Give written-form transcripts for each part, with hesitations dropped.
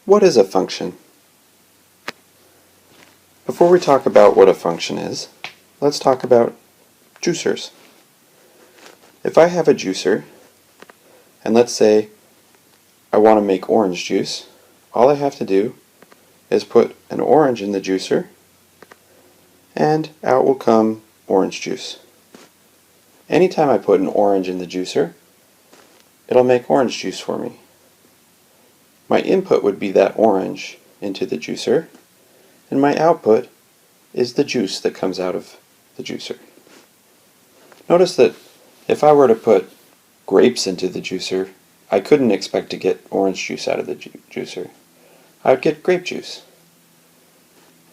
What is a function? Before we talk about what a function is, let's talk about juicers. If I have a juicer, and let's say I want to make orange juice, all I have to do is put an orange in the juicer, and out will come orange juice. Anytime I put an orange in the juicer, it'll make orange juice for me. My input would be that orange into the juicer, and my output is the juice that comes out of the juicer. Notice that if I were to put grapes into the juicer, I couldn't expect to get orange juice out of the juicer. I would get grape juice.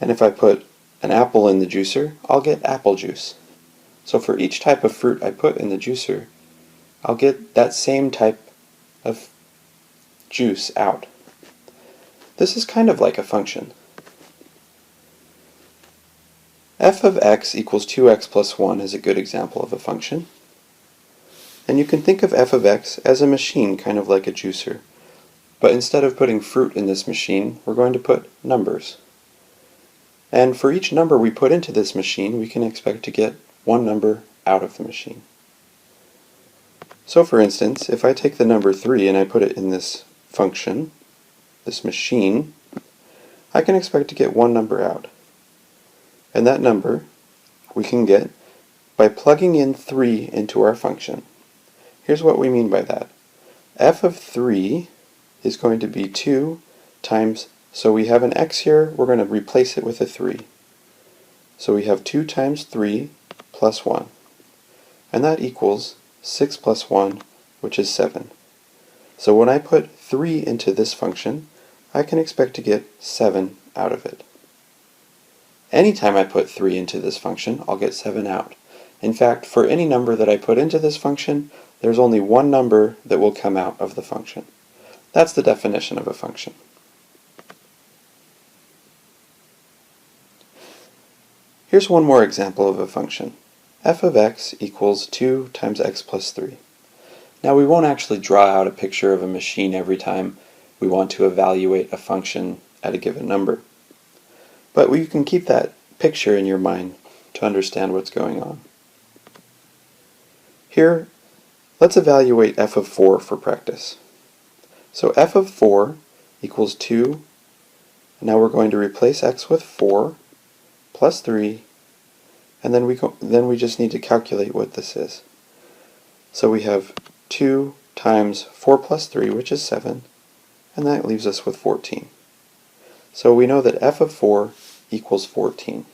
And if I put an apple in the juicer, I'll get apple juice. So for each type of fruit I put in the juicer, I'll get that same type of juice out. This is kind of like a function. f of x equals 2x plus 1 is a good example of a function. And you can think of f of x as a machine, kind of like a juicer. But instead of putting fruit in this machine, we're going to put numbers. And for each number we put into this machine, we can expect to get one number out of the machine. So for instance, if I take the number 3 and I put it in this function, this machine, I can expect to get one number out. And that number we can get by plugging in 3 into our function. Here's what we mean by that. f of 3 is going to be 2 times, so we have an x here, we're going to replace it with a 3. So we have 2 times 3 plus 1. And that equals 6 plus 1, which is 7. So when I put 3 into this function, I can expect to get 7 out of it. Anytime I put 3 into this function, I'll get 7 out. In fact, for any number that I put into this function, there's only one number that will come out of the function. That's the definition of a function. Here's one more example of a function. f of x equals 2 times x plus 3. Now we won't actually draw out a picture of a machine every time we want to evaluate a function at a given number. But you can keep that picture in your mind to understand what's going on. Here, let's evaluate f of 4 for practice. So f of 4 equals 2, and now we're going to replace x with 4 plus 3, and then we just need to calculate what this is. So we have 2 times 4 plus 3, which is 7, and that leaves us with 14. So we know that f of 4 equals 14.